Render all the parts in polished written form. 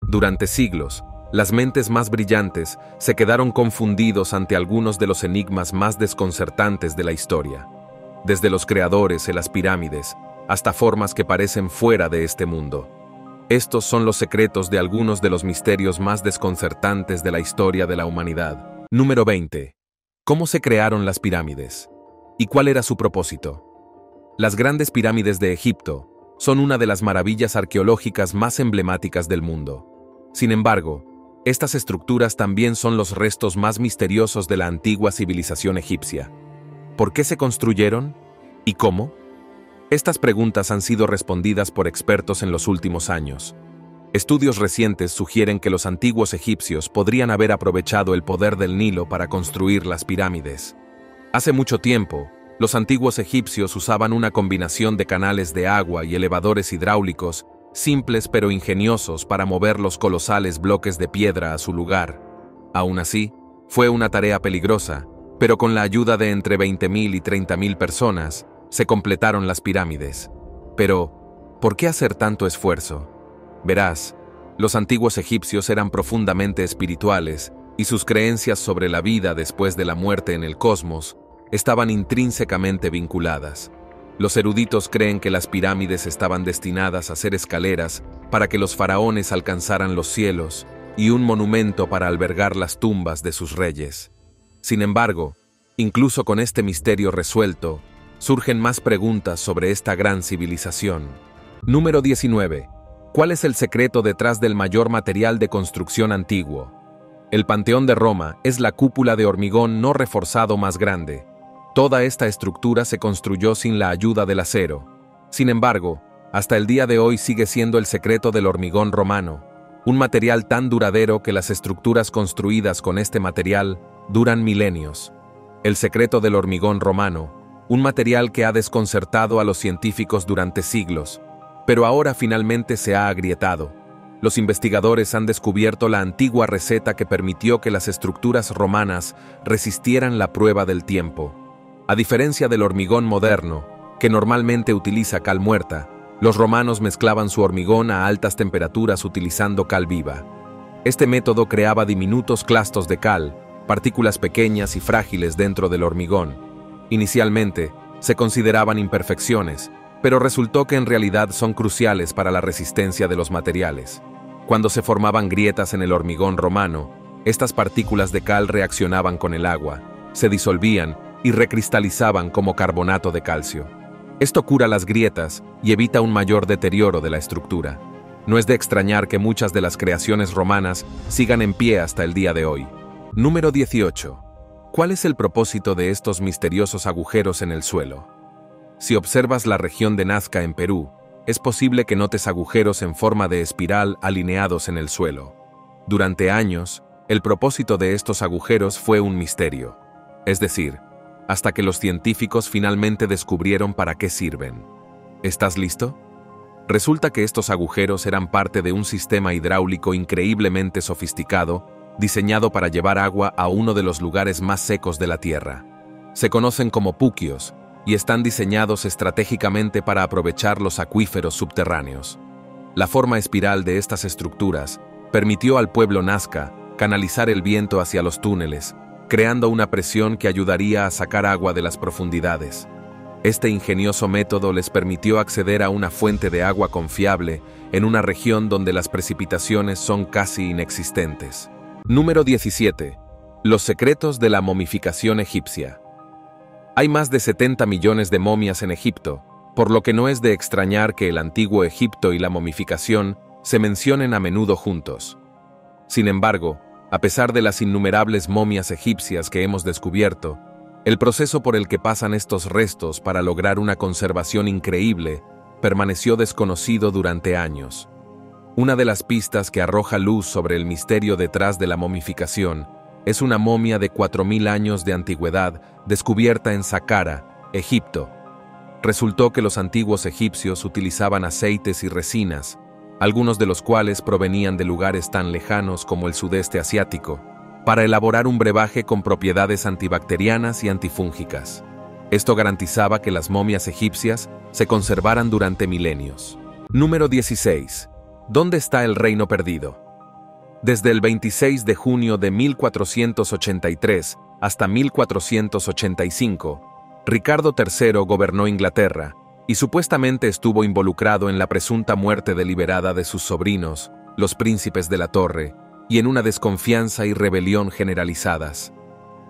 Durante siglos, las mentes más brillantes se quedaron confundidos ante algunos de los enigmas más desconcertantes de la historia. Desde los creadores de las pirámides, hasta formas que parecen fuera de este mundo. Estos son los secretos de algunos de los misterios más desconcertantes de la historia de la humanidad. Número 20. ¿Cómo se crearon las pirámides? ¿Y cuál era su propósito? Las grandes pirámides de Egipto son una de las maravillas arqueológicas más emblemáticas del mundo. Sin embargo, estas estructuras también son los restos más misteriosos de la antigua civilización egipcia. ¿Por qué se construyeron? ¿Y cómo? Estas preguntas han sido respondidas por expertos en los últimos años. Estudios recientes sugieren que los antiguos egipcios podrían haber aprovechado el poder del Nilo para construir las pirámides. Hace mucho tiempo, los antiguos egipcios usaban una combinación de canales de agua y elevadores hidráulicos, simples pero ingeniosos para mover los colosales bloques de piedra a su lugar. Aún así, fue una tarea peligrosa, pero con la ayuda de entre 20.000 y 30.000 personas, se completaron las pirámides. Pero, ¿por qué hacer tanto esfuerzo? Verás, los antiguos egipcios eran profundamente espirituales y sus creencias sobre la vida después de la muerte en el cosmos estaban intrínsecamente vinculadas. Los eruditos creen que las pirámides estaban destinadas a ser escaleras para que los faraones alcanzaran los cielos y un monumento para albergar las tumbas de sus reyes. Sin embargo, incluso con este misterio resuelto, surgen más preguntas sobre esta gran civilización. Número 19. ¿Cuál es el secreto detrás del mayor material de construcción antiguo? El Panteón de Roma es la cúpula de hormigón no reforzado más grande. Toda esta estructura se construyó sin la ayuda del acero. Sin embargo, hasta el día de hoy sigue siendo el secreto del hormigón romano, un material tan duradero que las estructuras construidas con este material duran milenios. El secreto del hormigón romano, un material que ha desconcertado a los científicos durante siglos, pero ahora finalmente se ha agrietado. Los investigadores han descubierto la antigua receta que permitió que las estructuras romanas resistieran la prueba del tiempo. A diferencia del hormigón moderno, que normalmente utiliza cal muerta, los romanos mezclaban su hormigón a altas temperaturas utilizando cal viva. Este método creaba diminutos clastos de cal, partículas pequeñas y frágiles dentro del hormigón. Inicialmente, se consideraban imperfecciones, pero resultó que en realidad son cruciales para la resistencia de los materiales. Cuando se formaban grietas en el hormigón romano, estas partículas de cal reaccionaban con el agua, se disolvían y recristalizaban como carbonato de calcio. Esto cura las grietas y evita un mayor deterioro de la estructura. No es de extrañar que muchas de las creaciones romanas sigan en pie hasta el día de hoy. Número 18. ¿Cuál es el propósito de estos misteriosos agujeros en el suelo? Si observas la región de Nazca en Perú, es posible que notes agujeros en forma de espiral alineados en el suelo. Durante años, el propósito de estos agujeros fue un misterio. Es decir, hasta que los científicos finalmente descubrieron para qué sirven. ¿Estás listo? Resulta que estos agujeros eran parte de un sistema hidráulico increíblemente sofisticado, diseñado para llevar agua a uno de los lugares más secos de la Tierra. Se conocen como puquios y están diseñados estratégicamente para aprovechar los acuíferos subterráneos. La forma espiral de estas estructuras permitió al pueblo Nazca canalizar el viento hacia los túneles, creando una presión que ayudaría a sacar agua de las profundidades. Este ingenioso método les permitió acceder a una fuente de agua confiable en una región donde las precipitaciones son casi inexistentes. Número 17. Los secretos de la momificación egipcia. Hay más de 70 millones de momias en Egipto, por lo que no es de extrañar que el antiguo Egipto y la momificación se mencionen a menudo juntos. Sin embargo, a pesar de las innumerables momias egipcias que hemos descubierto, el proceso por el que pasan estos restos para lograr una conservación increíble permaneció desconocido durante años. Una de las pistas que arroja luz sobre el misterio detrás de la momificación es una momia de 4.000 años de antigüedad descubierta en Saqqara, Egipto. Resultó que los antiguos egipcios utilizaban aceites y resinas, algunos de los cuales provenían de lugares tan lejanos como el sudeste asiático, para elaborar un brebaje con propiedades antibacterianas y antifúngicas. Esto garantizaba que las momias egipcias se conservaran durante milenios. Número 16. ¿Dónde está el reino perdido? Desde el 26 de junio de 1483 hasta 1485, Ricardo III gobernó Inglaterra y supuestamente estuvo involucrado en la presunta muerte deliberada de sus sobrinos, los príncipes de la Torre, y en una desconfianza y rebelión generalizadas.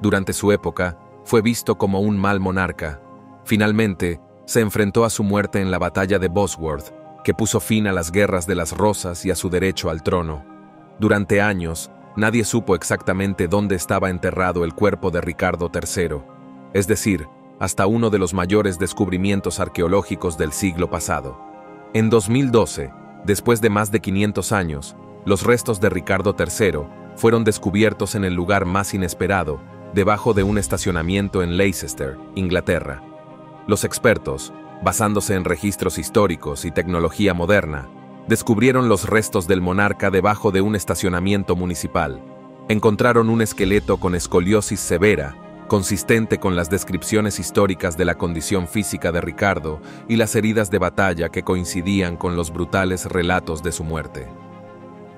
Durante su época, fue visto como un mal monarca. Finalmente, se enfrentó a su muerte en la batalla de Bosworth, que puso fin a las guerras de las Rosas y a su derecho al trono. Durante años, nadie supo exactamente dónde estaba enterrado el cuerpo de Ricardo III, es decir, hasta uno de los mayores descubrimientos arqueológicos del siglo pasado. En 2012, después de más de 500 años, los restos de Ricardo III fueron descubiertos en el lugar más inesperado, debajo de un estacionamiento en Leicester, Inglaterra. Los expertos, basándose en registros históricos y tecnología moderna, descubrieron los restos del monarca debajo de un estacionamiento municipal. Encontraron un esqueleto con escoliosis severa, consistente con las descripciones históricas de la condición física de Ricardo y las heridas de batalla que coincidían con los brutales relatos de su muerte.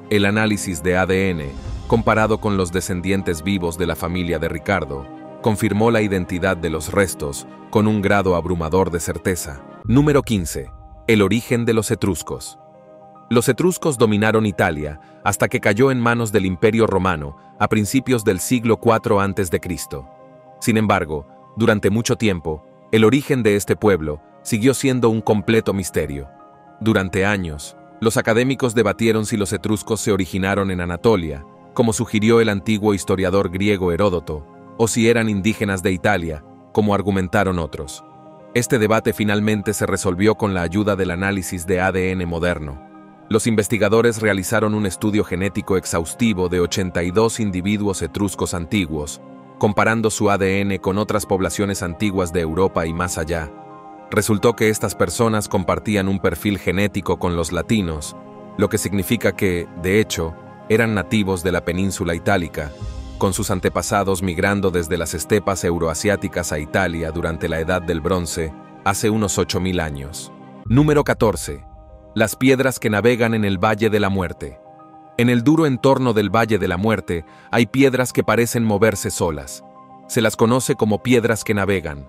El análisis de ADN, comparado con los descendientes vivos de la familia de Ricardo, confirmó la identidad de los restos con un grado abrumador de certeza. Número 15. El origen de los etruscos. Los etruscos dominaron Italia hasta que cayó en manos del Imperio Romano a principios del siglo IV a.C. Sin embargo, durante mucho tiempo, el origen de este pueblo siguió siendo un completo misterio. Durante años, los académicos debatieron si los etruscos se originaron en Anatolia, como sugirió el antiguo historiador griego Heródoto, o si eran indígenas de Italia, como argumentaron otros. Este debate finalmente se resolvió con la ayuda del análisis de ADN moderno. Los investigadores realizaron un estudio genético exhaustivo de 82 individuos etruscos antiguos, comparando su ADN con otras poblaciones antiguas de Europa y más allá. Resultó que estas personas compartían un perfil genético con los latinos, lo que significa que, de hecho, eran nativos de la península itálica, con sus antepasados migrando desde las estepas euroasiáticas a Italia durante la Edad del Bronce, hace unos 8000 años. Número 14. Las piedras que navegan en el Valle de la Muerte. En el duro entorno del Valle de la Muerte hay piedras que parecen moverse solas. Se las conoce como piedras que navegan.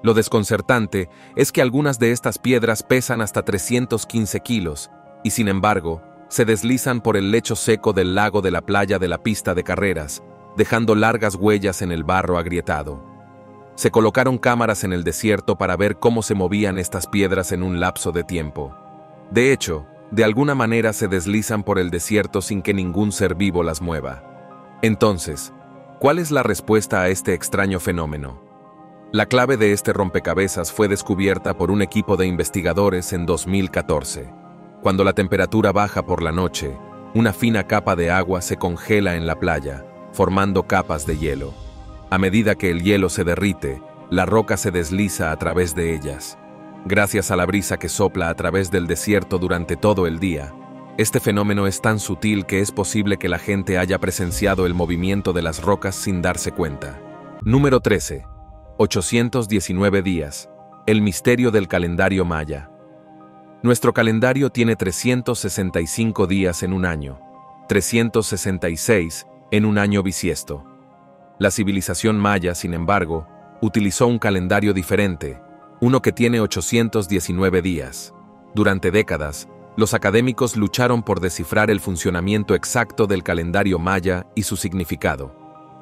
Lo desconcertante es que algunas de estas piedras pesan hasta 315 kilos y, sin embargo, se deslizan por el lecho seco del lago de la playa de la pista de carreras, dejando largas huellas en el barro agrietado. Se colocaron cámaras en el desierto para ver cómo se movían estas piedras en un lapso de tiempo. De hecho, de alguna manera se deslizan por el desierto sin que ningún ser vivo las mueva. Entonces, ¿cuál es la respuesta a este extraño fenómeno? La clave de este rompecabezas fue descubierta por un equipo de investigadores en 2014. Cuando la temperatura baja por la noche, una fina capa de agua se congela en la playa, formando capas de hielo. A medida que el hielo se derrite, la roca se desliza a través de ellas. Gracias a la brisa que sopla a través del desierto durante todo el día, este fenómeno es tan sutil que es posible que la gente haya presenciado el movimiento de las rocas sin darse cuenta. Número 13. 819 días. El misterio del calendario maya. Nuestro calendario tiene 365 días en un año, 366 en un año bisiesto. La civilización maya, sin embargo, utilizó un calendario diferente, uno que tiene 819 días. Durante décadas, los académicos lucharon por descifrar el funcionamiento exacto del calendario maya y su significado.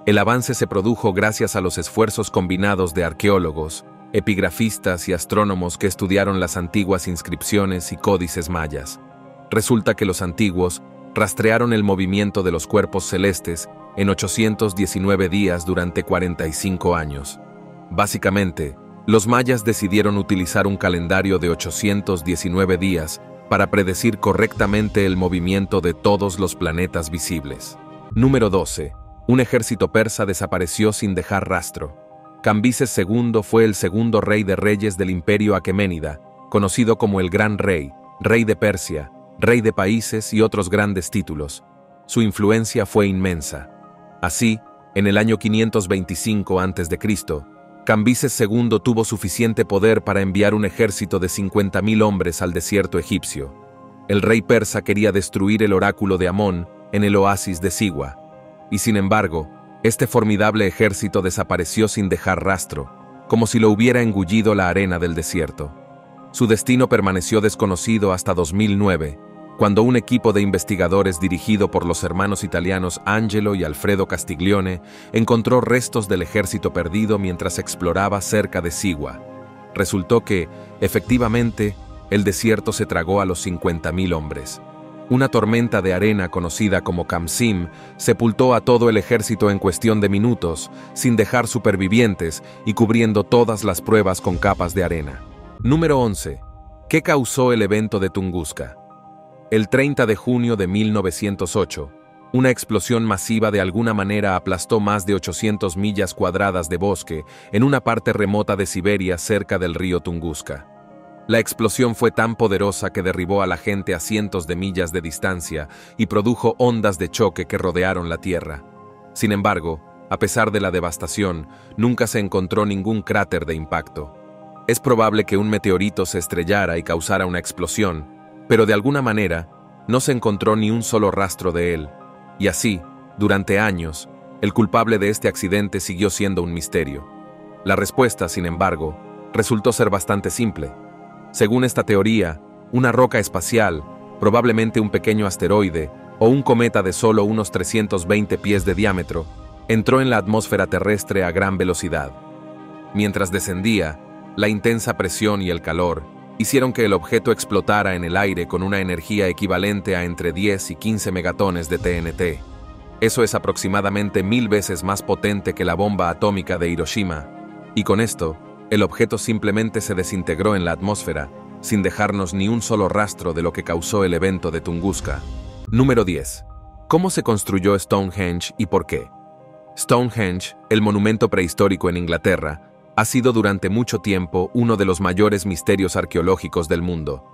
El avance se produjo gracias a los esfuerzos combinados de arqueólogos, epigrafistas y astrónomos que estudiaron las antiguas inscripciones y códices mayas. Resulta que los antiguos rastrearon el movimiento de los cuerpos celestes en 819 días durante 45 años. Básicamente, los mayas decidieron utilizar un calendario de 819 días para predecir correctamente el movimiento de todos los planetas visibles. Número 12. Un ejército persa desapareció sin dejar rastro. Cambises II fue el segundo rey de reyes del Imperio Aqueménida, conocido como el Gran Rey, rey de Persia, rey de países y otros grandes títulos. Su influencia fue inmensa. Así, en el año 525 a.C., Cambises II tuvo suficiente poder para enviar un ejército de 50.000 hombres al desierto egipcio. El rey persa quería destruir el oráculo de Amón en el oasis de Siwa. Y sin embargo, este formidable ejército desapareció sin dejar rastro, como si lo hubiera engullido la arena del desierto. Su destino permaneció desconocido hasta 2009, cuando un equipo de investigadores dirigido por los hermanos italianos Angelo y Alfredo Castiglione encontró restos del ejército perdido mientras exploraba cerca de Siwa. Resultó que, efectivamente, el desierto se tragó a los 50.000 hombres. Una tormenta de arena conocida como Kamsim sepultó a todo el ejército en cuestión de minutos, sin dejar supervivientes y cubriendo todas las pruebas con capas de arena. Número 11. ¿Qué causó el evento de Tunguska? El 30 de junio de 1908, una explosión masiva de alguna manera aplastó más de 800 millas cuadradas de bosque en una parte remota de Siberia cerca del río Tunguska. La explosión fue tan poderosa que derribó a la gente a cientos de millas de distancia y produjo ondas de choque que rodearon la Tierra. Sin embargo, a pesar de la devastación, nunca se encontró ningún cráter de impacto. Es probable que un meteorito se estrellara y causara una explosión, pero de alguna manera, no se encontró ni un solo rastro de él. Y así, durante años, el culpable de este accidente siguió siendo un misterio. La respuesta, sin embargo, resultó ser bastante simple. Según esta teoría, una roca espacial, probablemente un pequeño asteroide o un cometa de solo unos 320 pies de diámetro, entró en la atmósfera terrestre a gran velocidad. Mientras descendía, la intensa presión y el calor hicieron que el objeto explotara en el aire con una energía equivalente a entre 10 y 15 megatones de TNT. Eso es aproximadamente 1000 veces más potente que la bomba atómica de Hiroshima, y con esto, el objeto simplemente se desintegró en la atmósfera, sin dejarnos ni un solo rastro de lo que causó el evento de Tunguska. Número 10. ¿Cómo se construyó Stonehenge y por qué? Stonehenge, el monumento prehistórico en Inglaterra, ha sido durante mucho tiempo uno de los mayores misterios arqueológicos del mundo.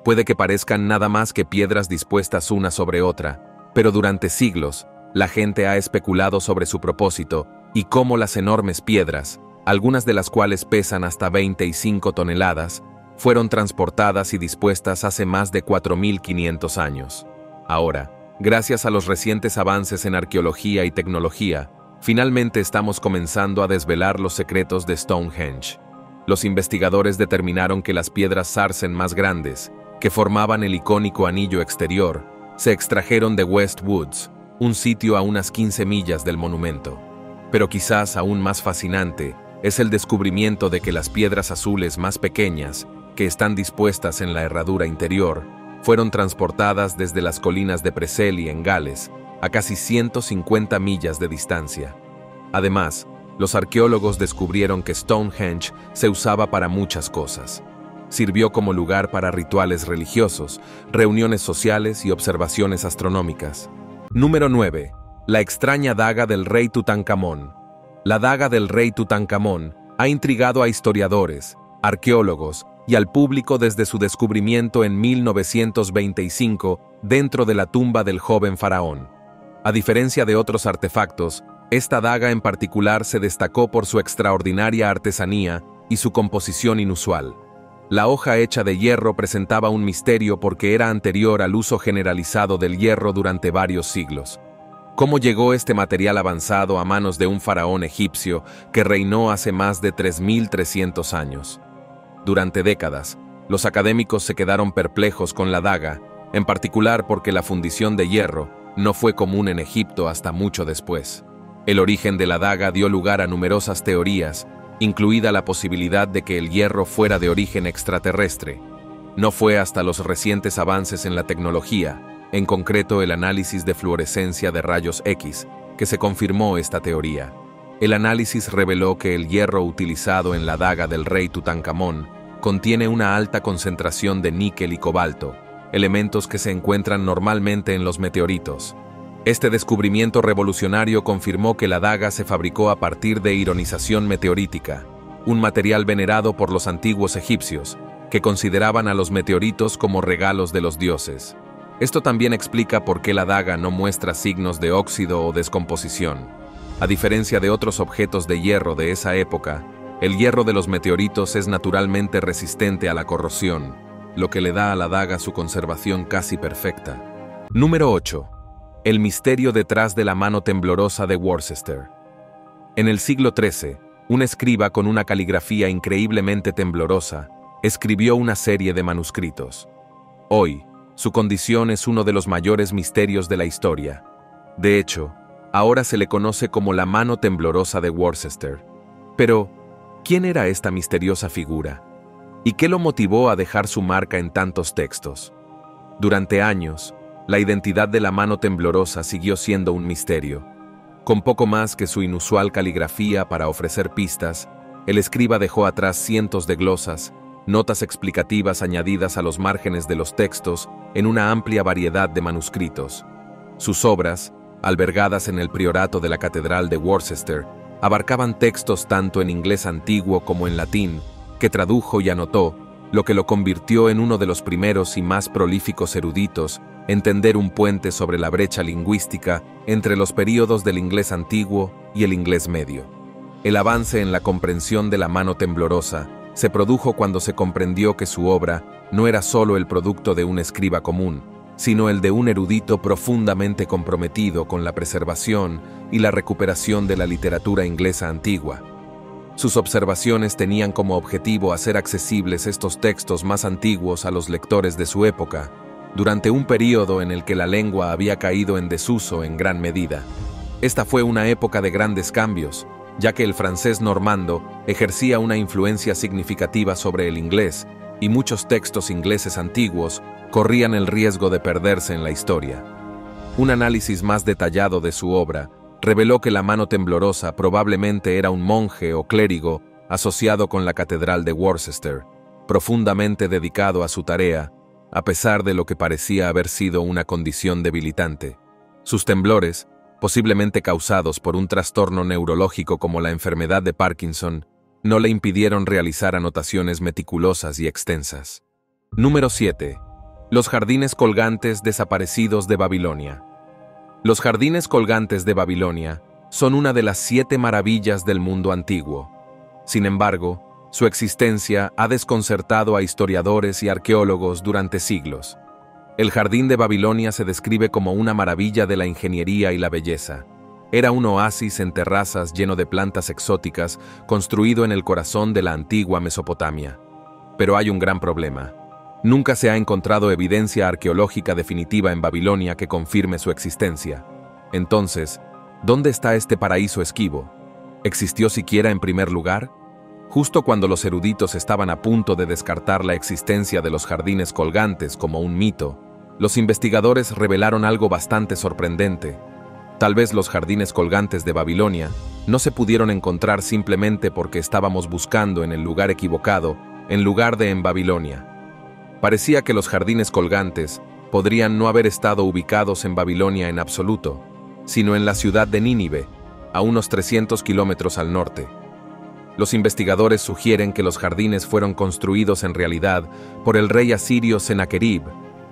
Puede que parezcan nada más que piedras dispuestas una sobre otra, pero durante siglos, la gente ha especulado sobre su propósito y cómo las enormes piedras, algunas de las cuales pesan hasta 25 toneladas, fueron transportadas y dispuestas hace más de 4.500 años. Ahora, gracias a los recientes avances en arqueología y tecnología, finalmente estamos comenzando a desvelar los secretos de Stonehenge. Los investigadores determinaron que las piedras sarsen más grandes, que formaban el icónico anillo exterior, se extrajeron de West Woods, un sitio a unas 15 millas del monumento. Pero quizás aún más fascinante es el descubrimiento de que las piedras azules más pequeñas, que están dispuestas en la herradura interior, fueron transportadas desde las colinas de Preseli en Gales, a casi 150 millas de distancia. Además, los arqueólogos descubrieron que Stonehenge se usaba para muchas cosas. Sirvió como lugar para rituales religiosos, reuniones sociales y observaciones astronómicas. Número 9. La extraña daga del rey Tutankamón. La daga del rey Tutankamón ha intrigado a historiadores, arqueólogos y al público desde su descubrimiento en 1925 dentro de la tumba del joven faraón. A diferencia de otros artefactos, esta daga en particular se destacó por su extraordinaria artesanía y su composición inusual. La hoja hecha de hierro presentaba un misterio porque era anterior al uso generalizado del hierro durante varios siglos. ¿Cómo llegó este material avanzado a manos de un faraón egipcio que reinó hace más de 3.300 años? Durante décadas, los académicos se quedaron perplejos con la daga, en particular porque la fundición de hierro no fue común en Egipto hasta mucho después. El origen de la daga dio lugar a numerosas teorías, incluida la posibilidad de que el hierro fuera de origen extraterrestre. No fue hasta los recientes avances en la tecnología, en concreto el análisis de fluorescencia de rayos X, que se confirmó esta teoría. El análisis reveló que el hierro utilizado en la daga del rey Tutankamón contiene una alta concentración de níquel y cobalto, elementos que se encuentran normalmente en los meteoritos. Este descubrimiento revolucionario confirmó que la daga se fabricó a partir de ironización meteorítica, un material venerado por los antiguos egipcios, que consideraban a los meteoritos como regalos de los dioses. Esto también explica por qué la daga no muestra signos de óxido o descomposición. A diferencia de otros objetos de hierro de esa época, el hierro de los meteoritos es naturalmente resistente a la corrosión, lo que le da a la daga su conservación casi perfecta. Número 8. El misterio detrás de la mano temblorosa de Worcester. En el siglo XIII, un escriba con una caligrafía increíblemente temblorosa escribió una serie de manuscritos. Hoy, su condición es uno de los mayores misterios de la historia. De hecho, ahora se le conoce como la mano temblorosa de Worcester. Pero, ¿quién era esta misteriosa figura? ¿Y qué lo motivó a dejar su marca en tantos textos? Durante años, la identidad de la mano temblorosa siguió siendo un misterio. Con poco más que su inusual caligrafía para ofrecer pistas, el escriba dejó atrás cientos de glosas, notas explicativas añadidas a los márgenes de los textos en una amplia variedad de manuscritos. Sus obras, albergadas en el priorato de la Catedral de Worcester, abarcaban textos tanto en inglés antiguo como en latín, que tradujo y anotó, lo que lo convirtió en uno de los primeros y más prolíficos eruditos en tender un puente sobre la brecha lingüística entre los períodos del inglés antiguo y el inglés medio. El avance en la comprensión de la mano temblorosa se produjo cuando se comprendió que su obra no era solo el producto de un escriba común, sino el de un erudito profundamente comprometido con la preservación y la recuperación de la literatura inglesa antigua. Sus observaciones tenían como objetivo hacer accesibles estos textos más antiguos a los lectores de su época, durante un período en el que la lengua había caído en desuso en gran medida. Esta fue una época de grandes cambios, ya que el francés normando ejercía una influencia significativa sobre el inglés, y muchos textos ingleses antiguos corrían el riesgo de perderse en la historia. Un análisis más detallado de su obra reveló que la mano temblorosa probablemente era un monje o clérigo asociado con la Catedral de Worcester, profundamente dedicado a su tarea, a pesar de lo que parecía haber sido una condición debilitante. Sus temblores, posiblemente causados por un trastorno neurológico como la enfermedad de Parkinson, no le impidieron realizar anotaciones meticulosas y extensas. Número 7. Los jardines colgantes desaparecidos de Babilonia. Los jardines colgantes de Babilonia son una de las 7 maravillas del mundo antiguo. Sin embargo, su existencia ha desconcertado a historiadores y arqueólogos durante siglos. El jardín de Babilonia se describe como una maravilla de la ingeniería y la belleza. Era un oasis en terrazas lleno de plantas exóticas, construido en el corazón de la antigua Mesopotamia. Pero hay un gran problema. Nunca se ha encontrado evidencia arqueológica definitiva en Babilonia que confirme su existencia. Entonces, ¿dónde está este paraíso esquivo? ¿Existió siquiera en primer lugar? Justo cuando los eruditos estaban a punto de descartar la existencia de los jardines colgantes como un mito, los investigadores revelaron algo bastante sorprendente. Tal vez los jardines colgantes de Babilonia no se pudieron encontrar simplemente porque estábamos buscando en el lugar equivocado, en lugar de en Babilonia. Parecía que los jardines colgantes podrían no haber estado ubicados en Babilonia en absoluto, sino en la ciudad de Nínive, a unos 300 kilómetros al norte. Los investigadores sugieren que los jardines fueron construidos en realidad por el rey asirio Sennacherib,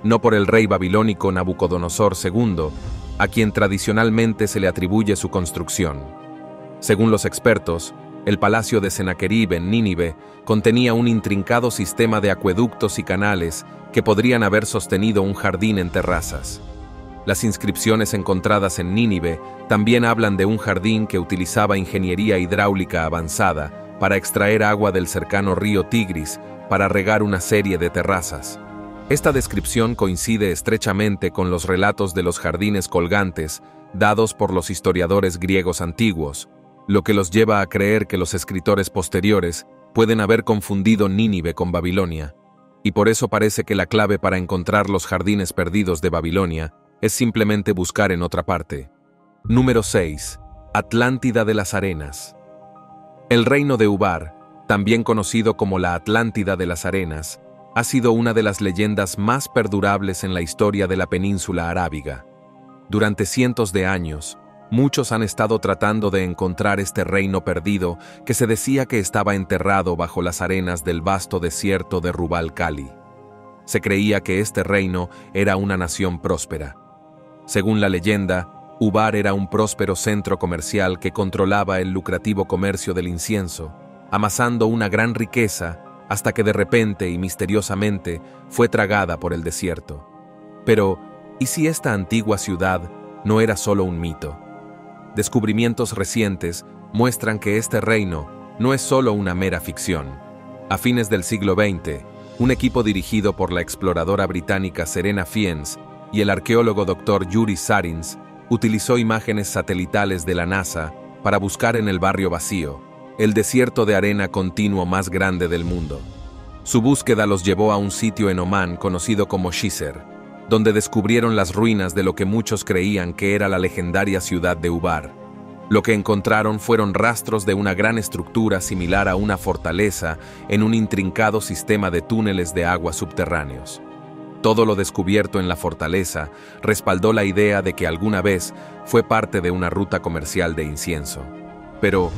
no por el rey babilónico Nabucodonosor II, a quien tradicionalmente se le atribuye su construcción. Según los expertos, el palacio de Sennacherib en Nínive contenía un intrincado sistema de acueductos y canales que podrían haber sostenido un jardín en terrazas. Las inscripciones encontradas en Nínive también hablan de un jardín que utilizaba ingeniería hidráulica avanzada para extraer agua del cercano río Tigris para regar una serie de terrazas. Esta descripción coincide estrechamente con los relatos de los jardines colgantes dados por los historiadores griegos antiguos, lo que los lleva a creer que los escritores posteriores pueden haber confundido Nínive con Babilonia, y por eso parece que la clave para encontrar los jardines perdidos de Babilonia es simplemente buscar en otra parte. Número 6. Atlántida de las Arenas. El reino de Ubar, también conocido como la Atlántida de las Arenas, ha sido una de las leyendas más perdurables en la historia de la península arábiga. Durante cientos de años, muchos han estado tratando de encontrar este reino perdido que se decía que estaba enterrado bajo las arenas del vasto desierto de Rub al-Khali. Se creía que este reino era una nación próspera. Según la leyenda, Ubar era un próspero centro comercial que controlaba el lucrativo comercio del incienso, amasando una gran riqueza hasta que de repente y misteriosamente fue tragada por el desierto. Pero, ¿y si esta antigua ciudad no era solo un mito. Descubrimientos recientes muestran que este reino no es solo una mera ficción. A fines del siglo XX, un equipo dirigido por la exploradora británica Serena Fiennes y el arqueólogo Dr. Yuri Sarins utilizó imágenes satelitales de la NASA para buscar en el barrio vacío, el desierto de arena continuo más grande del mundo. Su búsqueda los llevó a un sitio en Omán conocido como Shisher, donde descubrieron las ruinas de lo que muchos creían que era la legendaria ciudad de Ubar. Lo que encontraron fueron rastros de una gran estructura similar a una fortaleza en un intrincado sistema de túneles de agua subterráneos. Todo lo descubierto en la fortaleza respaldó la idea de que alguna vez fue parte de una ruta comercial de incienso. Pero,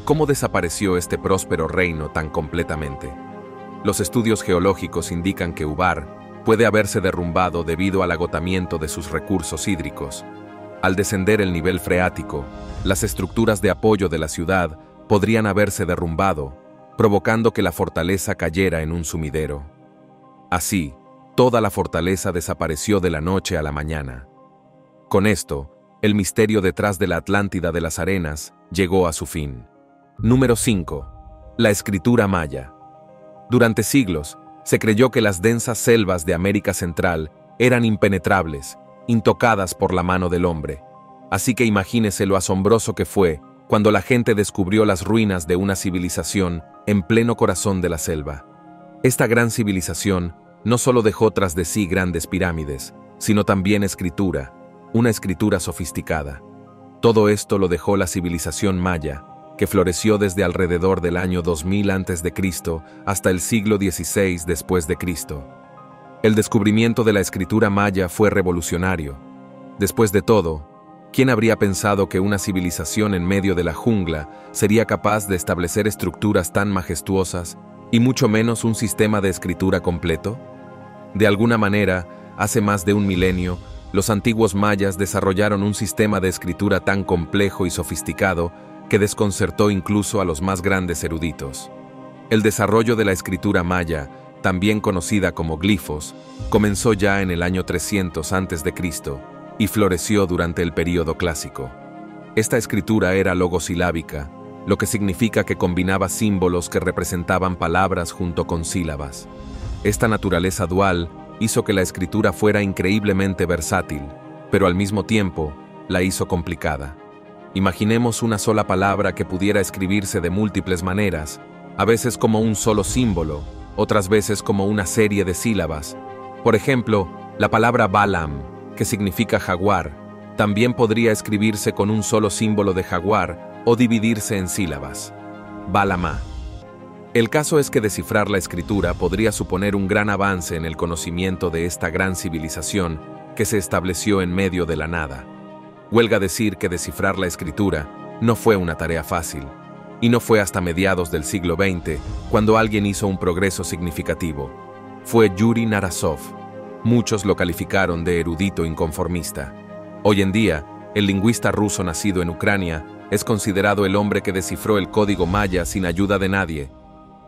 ¿cómo desapareció este próspero reino tan completamente? Los estudios geológicos indican que Ubar puede haberse derrumbado debido al agotamiento de sus recursos hídricos. Al descender el nivel freático, las estructuras de apoyo de la ciudad podrían haberse derrumbado, provocando que la fortaleza cayera en un sumidero. Así, toda la fortaleza desapareció de la noche a la mañana. Con esto, el misterio detrás de la Atlántida de las Arenas llegó a su fin. Número 5. La escritura maya. Durante siglos, se creyó que las densas selvas de América Central eran impenetrables, intocadas por la mano del hombre. Así que imagínese lo asombroso que fue cuando la gente descubrió las ruinas de una civilización en pleno corazón de la selva. Esta gran civilización no solo dejó tras de sí grandes pirámides, sino también escritura, una escritura sofisticada. Todo esto lo dejó la civilización maya, que floreció desde alrededor del año 2000 a.C. hasta el siglo XVI después de Cristo. El descubrimiento de la escritura maya fue revolucionario. Después de todo, ¿quién habría pensado que una civilización en medio de la jungla sería capaz de establecer estructuras tan majestuosas y mucho menos un sistema de escritura completo? De alguna manera, hace más de un milenio, los antiguos mayas desarrollaron un sistema de escritura tan complejo y sofisticado que desconcertó incluso a los más grandes eruditos. El desarrollo de la escritura maya, también conocida como glifos, comenzó ya en el año 300 a.C. y floreció durante el período clásico. Esta escritura era logosilábica, lo que significa que combinaba símbolos que representaban palabras junto con sílabas. Esta naturaleza dual hizo que la escritura fuera increíblemente versátil, pero al mismo tiempo la hizo complicada. Imaginemos una sola palabra que pudiera escribirse de múltiples maneras, a veces como un solo símbolo, otras veces como una serie de sílabas. Por ejemplo, la palabra Balaam, que significa jaguar, también podría escribirse con un solo símbolo de jaguar o dividirse en sílabas. Balama. El caso es que descifrar la escritura podría suponer un gran avance en el conocimiento de esta gran civilización que se estableció en medio de la nada. Huelga decir que descifrar la escritura no fue una tarea fácil, y no fue hasta mediados del siglo XX cuando alguien hizo un progreso significativo. Fue Yuri Narasov. Muchos lo calificaron de erudito inconformista. Hoy en día, el lingüista ruso nacido en Ucrania es considerado el hombre que descifró el código maya sin ayuda de nadie.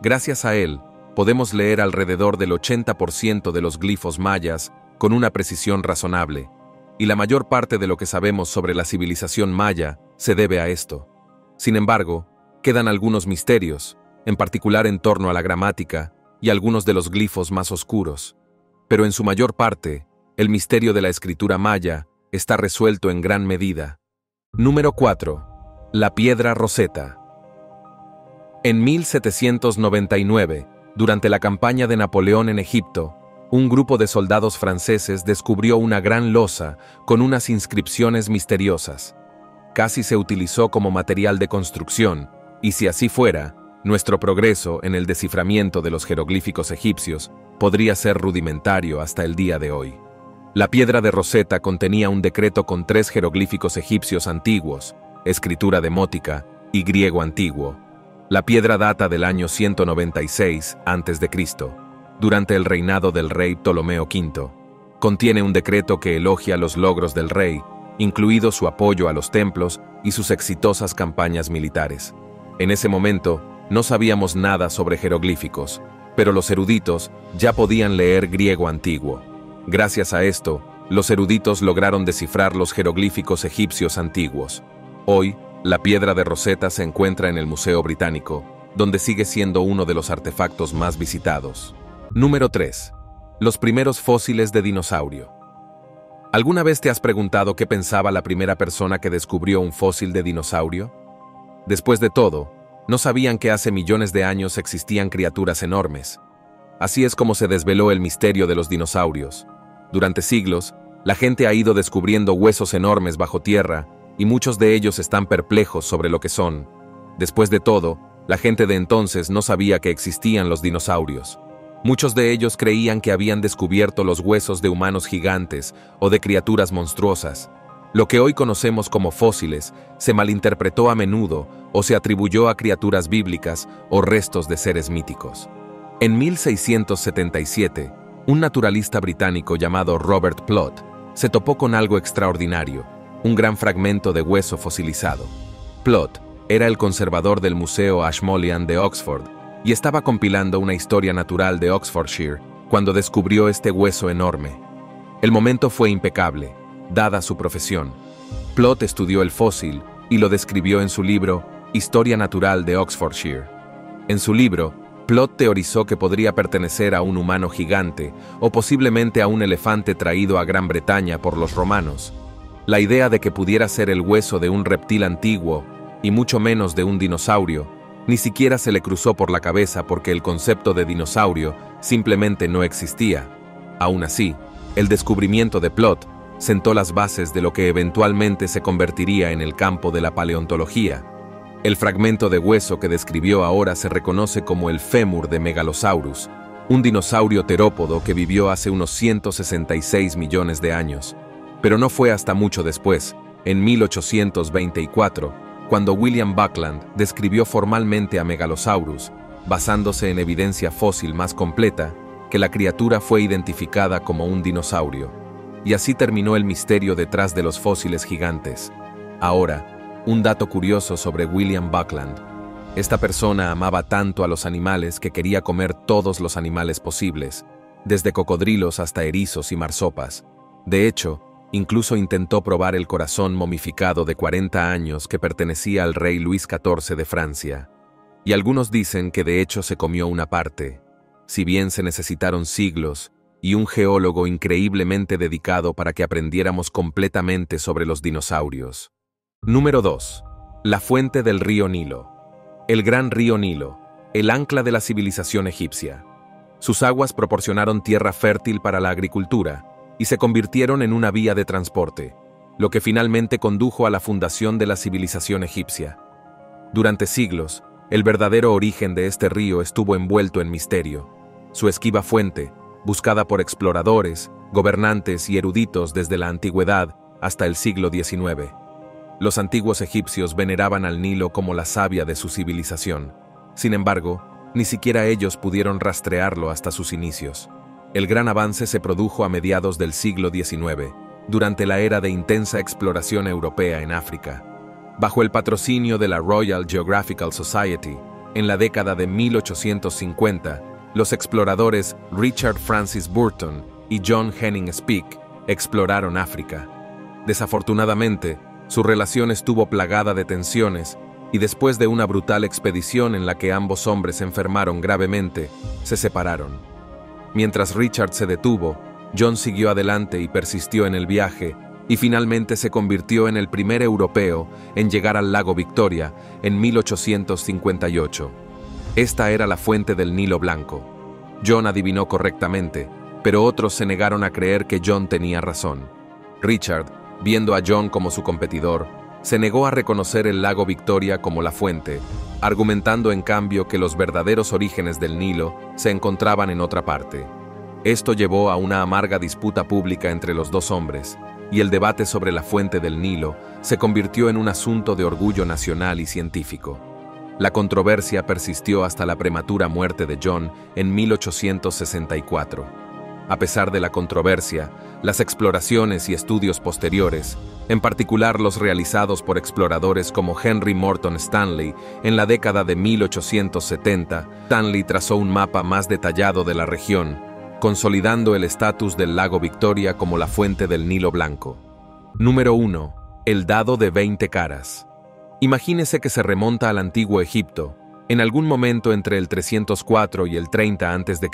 Gracias a él, podemos leer alrededor del 80% de los glifos mayas con una precisión razonable, y la mayor parte de lo que sabemos sobre la civilización maya se debe a esto. Sin embargo, quedan algunos misterios, en particular en torno a la gramática y algunos de los glifos más oscuros. Pero en su mayor parte, el misterio de la escritura maya está resuelto en gran medida. Número 4. La piedra Rosetta. En 1799, durante la campaña de Napoleón en Egipto, un grupo de soldados franceses descubrió una gran losa con unas inscripciones misteriosas. Casi se utilizó como material de construcción, y si así fuera, nuestro progreso en el desciframiento de los jeroglíficos egipcios podría ser rudimentario hasta el día de hoy. La piedra de Rosetta contenía un decreto con 3 jeroglíficos egipcios antiguos, escritura demótica y griego antiguo. La piedra data del año 196 a.C., durante el reinado del rey Ptolomeo V. Contiene un decreto que elogia los logros del rey, incluido su apoyo a los templos y sus exitosas campañas militares. En ese momento, no sabíamos nada sobre jeroglíficos, pero los eruditos ya podían leer griego antiguo. Gracias a esto, Los eruditos lograron descifrar los jeroglíficos egipcios antiguos. Hoy, la piedra de Rosetta se encuentra en el Museo Británico, donde sigue siendo uno de los artefactos más visitados. Número 3. Los primeros fósiles de dinosaurio. ¿Alguna vez te has preguntado qué pensaba la primera persona que descubrió un fósil de dinosaurio? Después de todo, no sabían que hace millones de años existían criaturas enormes. Así es como se desveló el misterio de los dinosaurios. Durante siglos, la gente ha ido descubriendo huesos enormes bajo tierra, y muchos de ellos están perplejos sobre lo que son. Después de todo, la gente de entonces no sabía que existían los dinosaurios. Muchos de ellos creían que habían descubierto los huesos de humanos gigantes o de criaturas monstruosas. Lo que hoy conocemos como fósiles se malinterpretó a menudo o se atribuyó a criaturas bíblicas o restos de seres míticos. En 1677, un naturalista británico llamado Robert Plot se topó con algo extraordinario, un gran fragmento de hueso fosilizado. Plot era el conservador del Museo Ashmolean de Oxford y estaba compilando una historia natural de Oxfordshire cuando descubrió este hueso enorme. El momento fue impecable, dada su profesión. Plot estudió el fósil y lo describió en su libro Historia Natural de Oxfordshire. En su libro, Plot teorizó que podría pertenecer a un humano gigante o posiblemente a un elefante traído a Gran Bretaña por los romanos. La idea de que pudiera ser el hueso de un reptil antiguo, y mucho menos de un dinosaurio, ni siquiera se le cruzó por la cabeza porque el concepto de dinosaurio simplemente no existía. Aún así, el descubrimiento de Plot sentó las bases de lo que eventualmente se convertiría en el campo de la paleontología. El fragmento de hueso que describió ahora se reconoce como el fémur de Megalosaurus, un dinosaurio terópodo que vivió hace unos 166 millones de años. Pero no fue hasta mucho después, en 1824, cuando William Buckland describió formalmente a Megalosaurus, basándose en evidencia fósil más completa, que la criatura fue identificada como un dinosaurio. Y así terminó el misterio detrás de los fósiles gigantes. Ahora, un dato curioso sobre William Buckland. Esta persona amaba tanto a los animales que quería comer todos los animales posibles, desde cocodrilos hasta erizos y marsopas. De hecho, incluso intentó probar el corazón momificado de 40 años que pertenecía al rey Luis XIV de Francia. Y algunos dicen que de hecho se comió una parte, si bien se necesitaron siglos y un geólogo increíblemente dedicado para que aprendiéramos completamente sobre los dinosaurios. Número 2. La fuente del río Nilo. El gran río Nilo, el ancla de la civilización egipcia. Sus aguas proporcionaron tierra fértil para la agricultura y se convirtieron en una vía de transporte, lo que finalmente condujo a la fundación de la civilización egipcia. Durante siglos, el verdadero origen de este río estuvo envuelto en misterio. Su esquiva fuente, buscada por exploradores, gobernantes y eruditos desde la antigüedad hasta el siglo XIX. Los antiguos egipcios veneraban al Nilo como la savia de su civilización. Sin embargo, ni siquiera ellos pudieron rastrearlo hasta sus inicios. El gran avance se produjo a mediados del siglo XIX, durante la era de intensa exploración europea en África. Bajo el patrocinio de la Royal Geographical Society, en la década de 1850, los exploradores Richard Francis Burton y John Henning Speke exploraron África. Desafortunadamente, su relación estuvo plagada de tensiones y después de una brutal expedición en la que ambos hombres se enfermaron gravemente, se separaron. Mientras Richard se detuvo, John siguió adelante y persistió en el viaje y finalmente se convirtió en el primer europeo en llegar al lago Victoria en 1858. Esta era la fuente del Nilo Blanco. John adivinó correctamente, pero otros se negaron a creer que John tenía razón. Richard, viendo a John como su competidor, se negó a reconocer el lago Victoria como la fuente, argumentando en cambio que los verdaderos orígenes del Nilo se encontraban en otra parte. Esto llevó a una amarga disputa pública entre los dos hombres, y el debate sobre la fuente del Nilo se convirtió en un asunto de orgullo nacional y científico. La controversia persistió hasta la prematura muerte de John en 1864. A pesar de la controversia, las exploraciones y estudios posteriores, en particular los realizados por exploradores como Henry Morton Stanley en la década de 1870, Stanley trazó un mapa más detallado de la región, consolidando el estatus del lago Victoria como la fuente del Nilo Blanco. Número 1. El dado de 20 caras. Imagínese que se remonta al antiguo Egipto. En algún momento entre el 304 y el 30 a.C.,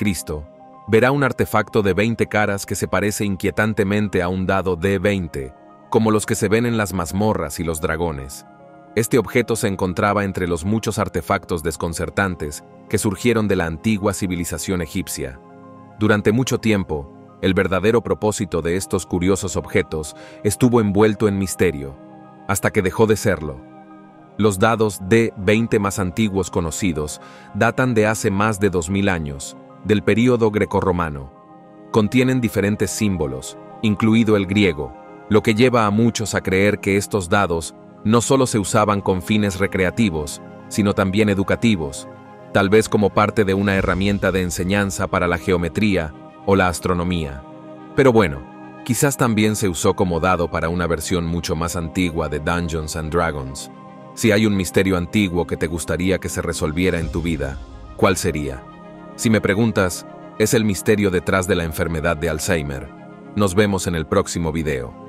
verá un artefacto de 20 caras que se parece inquietantemente a un dado de 20, como los que se ven en las mazmorras y los dragones. Este objeto se encontraba entre los muchos artefactos desconcertantes que surgieron de la antigua civilización egipcia. Durante mucho tiempo, el verdadero propósito de estos curiosos objetos estuvo envuelto en misterio, hasta que dejó de serlo. Los dados de 20 más antiguos conocidos datan de hace más de 2000 años, del período grecorromano. Contienen diferentes símbolos, incluido el griego, lo que lleva a muchos a creer que estos dados no solo se usaban con fines recreativos, sino también educativos, tal vez como parte de una herramienta de enseñanza para la geometría o la astronomía. Pero bueno, quizás también se usó como dado para una versión mucho más antigua de Dungeons and Dragons. Si hay un misterio antiguo que te gustaría que se resolviera en tu vida, ¿cuál sería? Si me preguntas, es el misterio detrás de la enfermedad de Alzheimer. Nos vemos en el próximo video.